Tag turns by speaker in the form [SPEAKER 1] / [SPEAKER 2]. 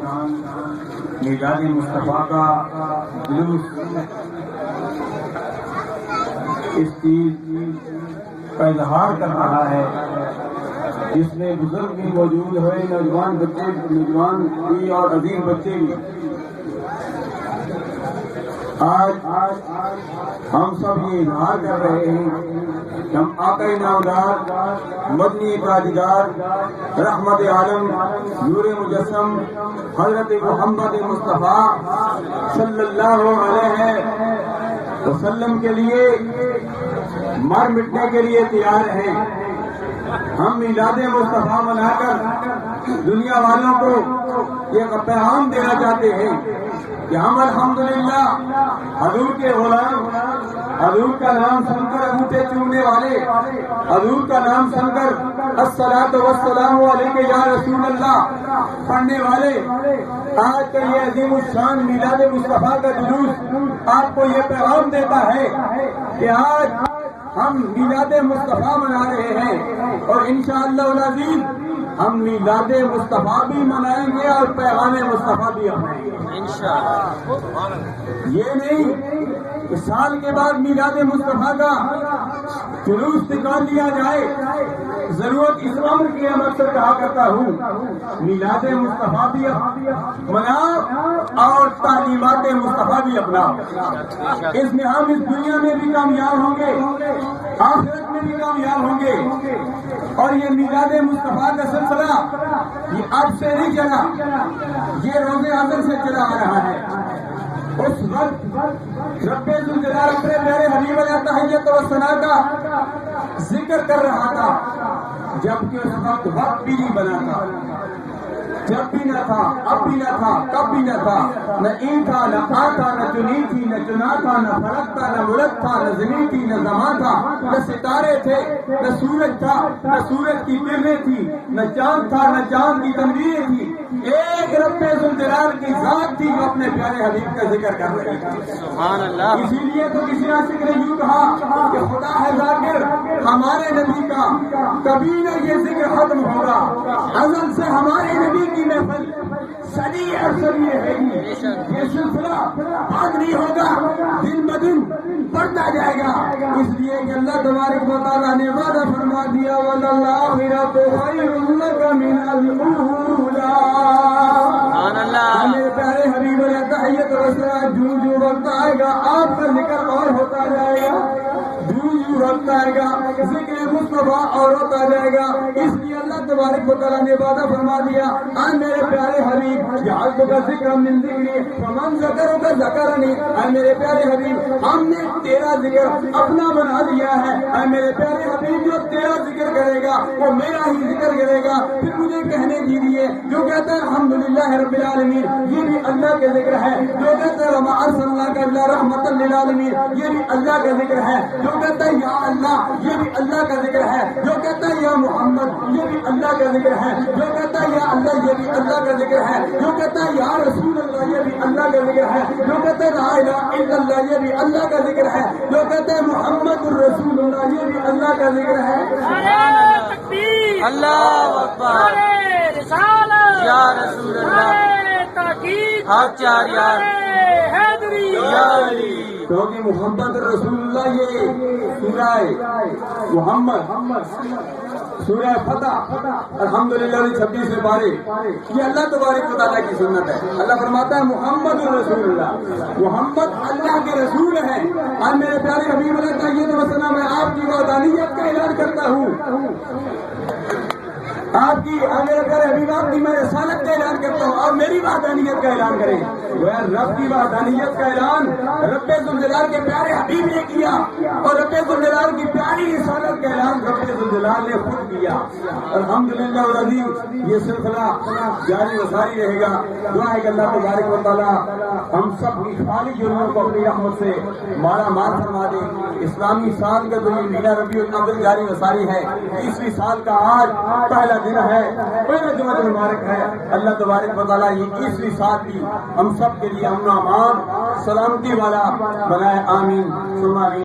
[SPEAKER 1] میلاد مصطفیٰ کا جلوس اس چیز کا اظہار کر رہا ہے جس میں بزرگ بھی موجود ہوئے، نوجوان بچے، نوجوان بھی اور عظیم بچے بھی۔ آج ہم سب یہ اظہار کر رہے ہیں کہ ہم آقا نامدار، مدنی تاجدار، رحمت عالم، نور مجسم حضرت محمد مصطفیٰ صلی اللہ علیہ وسلم کے لیے مر مٹنے کے لیے تیار ہیں۔ ہم میلاد مصطفیٰ منا کر دنیا والوں کو ایک پیغام دینا چاہتے ہیں کہ ہم الحمدللہ حضور کے غلام، حضور کا نام سن کر انگوٹھے چومنے والے، حضور کا نام سن کر الصلاۃ والسلام علیک یا رسول اللہ پڑھنے والے، آج کا یہ عظیم الشان میلاد مصطفیٰ کا جلوس آپ کو یہ پیغام دیتا ہے کہ آج ہم میلاد مصطفیٰ منا رہے ہیں اور انشاءاللہ العزیز ہم میلاد مصطفیٰ بھی منائیں گے اور پیغام مصطفیٰ بھی اپنائیں گے انشاءاللہ۔ یہ نہیں کہ سال کے بعد میلاد مصطفیٰ کا جلوس نکال لیا جائے، ضرورت اس امر کی میں اکثر کہا کرتا ہوں میلاد مصطفیٰ بھی منا اور تعلیمات مصطفیٰ بھی اپنا، اس میں ہم اس دنیا میں بھی کامیاب ہوں گے، آخرت میں بھی کامیاب ہوں گے۔ اور یہ میلاد مصطفیٰ کا سلسلہ یہ اب سے نہیں چلا، یہ روز ازل سے چلا آ رہا ہے۔ اس وقت رب ذوالجلال اپنے پیارے حبیب علیہ التحیۃ والثناء کا ذکر کر رہا تھا، جبکہ اس وقت بھی نہیں بنا تھا، جب بھی نہ تھا، اب بھی نہ تھا، کب بھی نہ تھا، نہ این تھا، نہ آ تھا، نہ چنی تھی، نہ چنا تھا، نہ فلک تھا، نہ ملک تھا، نہ زمین تھی، نہ زمان تھا، نہ ستارے تھے، نہ سورج تھا، نہ سورج کی کرنیں تھی، نہ چاند تھا، نہ چاند کی تنویریں تھی، ایک رب ذوالجلال کی ذات تھی جو اپنے پیارے حبیب کا ذکر کر رہی تھی۔ سبحان اللہ۔ اسی لیے تو کسی نے ذکر یوں کہا کہ خدا ہے ذاکر ہمارے نبی کا، کبھی نہ یہ ذکر ختم ہوگا، ازل سے ہمارے نبی کی محفل صدی اور صدی رہے گی، یہ سلسلہ بند نہیں ہوگا، دن بدن بڑھتا جائے گا۔ اس لیے کہ اللہ تبارک و تعالیٰ نے وعدہ فرما دیا وَالْآخِرَةُ خَيْرٌ لَكَ مِنَ الْأُولَىٰ۔ میرے پیارے حبیب علیہ التحیۃ والثناء، جو وقت آئے گا آپ کا ذکر اور ہوتا جائے گا، جو وقت آئے گا ذکر مصطفیٰ اور ہوتا جائے گا۔ اس لیے اللہ تبارک و تعالیٰ نے وعدہ فرما دیا اے میرے پیارے حبیب جعلت کا ذکر من ذکری فمن ذکرک ذکرنی، اے میرے پیارے حبیب ہم نے تیرا ذکر اپنا بنا دیا ہے، اے میرے پیارے حبیب جو تیرا ذکر کرے گا وہ میرا ہی ذکر کرے گا۔ پھر مجھے کہنے دیجیے جو کہتا ہے الحمدللہ رب العالمین یہ بھی اللہ کا ذکر ہے، جو کہتا ہے وما ارسلناک الا رحمۃ للعالمین یہ بھی اللہ کا ذکر ہے، جو کہتا ہے یا اللہ یہ بھی اللہ کا ذکر ہے، جو کہتا ہے یا محمد یہ بھی اللہ کا ذکر ہے، جو کہتا ہے یا اللہ یہ بھی اللہ کا ذکر ہے، جو کہتا ہے یا رسول اللہ یہ بھی اللہ کا ذکر ہے، جو کہتا ہے لا الہ الا اللہ یہ بھی اللہ کا ذکر ہے، جو کہتا ہے محمد الرسول اللہ یہ بھی اللہ کا ذکر ہے۔ اللہ اکبر، یا رسول اللہ، آپ چار یار کیونکہ محمد رسول اللہ یہ سورہ محمد، سورہ فتح الحمدللہ 26 پارے یہ اللہ تبارک و تعالیٰ کی سنت ہے۔ اللہ فرماتا ہے محمد رسول اللہ، محمد اللہ کے رسول ہیں۔ اور میرے پیارے حبیب علیہ التحیۃ والثناء میں آپ کی وحدانیت کا اعلان کرتا ہوں، آپ کی میرے پیارے حبیب آپ کی میں رسالت کا اعلان کرتا ہوں، آپ میری وحدانیت کا اعلان کریں۔ رب کی وحدانیت کا اعلان رب ذوالجلال کے پیارے حبیب نے کیا اور رب ذوالجلال کی پیاری رسالت کا اعلان رب ذوالجلال نے خود کیا۔ الحمدللہ العظیم یہ سلسلہ جاری و ساری رہے گا۔ دعا ہے کہ اللہ تبارک و تعالیٰ ہم سب کی خالی جرموں کو اپنی رحمت سے مالا مال فرما دے۔ اسلامی سال کا جو یہ مہینہ ربیع الاول جاری و ساری ہے، 30ویں سال کا آج پہلا دن ہے، پہلا جمعہ مبارک ہے۔ اللہ تبارک و تعالیٰ یہ 30ویں سال بھی ہم سب کے لیے امن و امان سلامتی والا بنائے، آمین ثم آمین۔